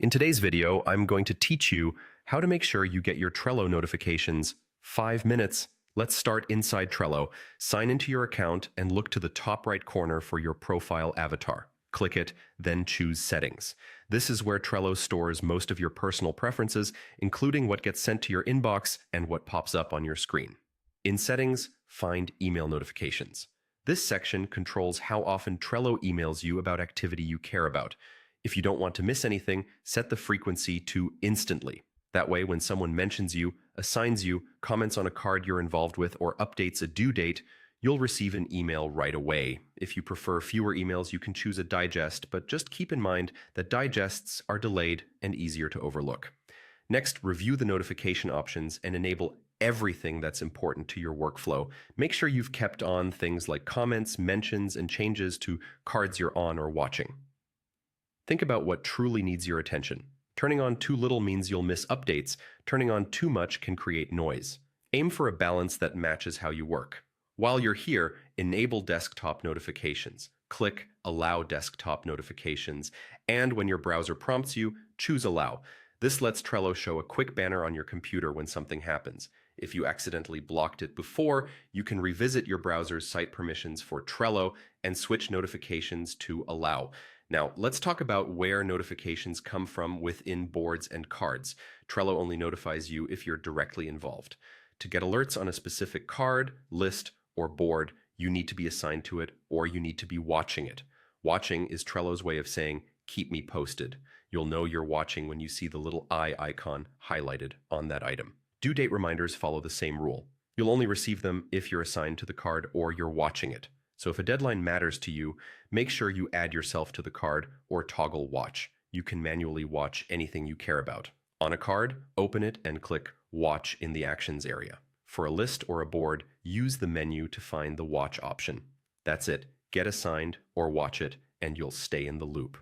In today's video, I'm going to teach you how to make sure you get your Trello notifications 5 minutes. Let's start inside Trello. Sign into your account and look to the top right corner for your profile avatar. Click it, then choose Settings. This is where Trello stores most of your personal preferences, including what gets sent to your inbox and what pops up on your screen. In Settings, find Email Notifications. This section controls how often Trello emails you about activity you care about. If you don't want to miss anything, set the frequency to instantly. That way, when someone mentions you, assigns you, comments on a card you're involved with, or updates a due date, you'll receive an email right away. If you prefer fewer emails, you can choose a digest, but just keep in mind that digests are delayed and easier to overlook. Next, review the notification options and enable everything that's important to your workflow. Make sure you've kept on things like comments, mentions, and changes to cards you're on or watching. Think about what truly needs your attention. Turning on too little means you'll miss updates. Turning on too much can create noise. Aim for a balance that matches how you work. While you're here, enable desktop notifications. Click Allow Desktop Notifications, and when your browser prompts you, choose Allow. This lets Trello show a quick banner on your computer when something happens. If you accidentally blocked it before, you can revisit your browser's site permissions for Trello and switch notifications to Allow. Now, let's talk about where notifications come from within boards and cards. Trello only notifies you if you're directly involved. To get alerts on a specific card, list, or board, you need to be assigned to it or you need to be watching it. Watching is Trello's way of saying, keep me posted. You'll know you're watching when you see the little eye icon highlighted on that item. Due date reminders follow the same rule. You'll only receive them if you're assigned to the card or you're watching it. So if a deadline matters to you, make sure you add yourself to the card or toggle watch. You can manually watch anything you care about. On a card, open it and click Watch in the Actions area. For a list or a board, use the menu to find the watch option. That's it. Get assigned or watch it, and you'll stay in the loop.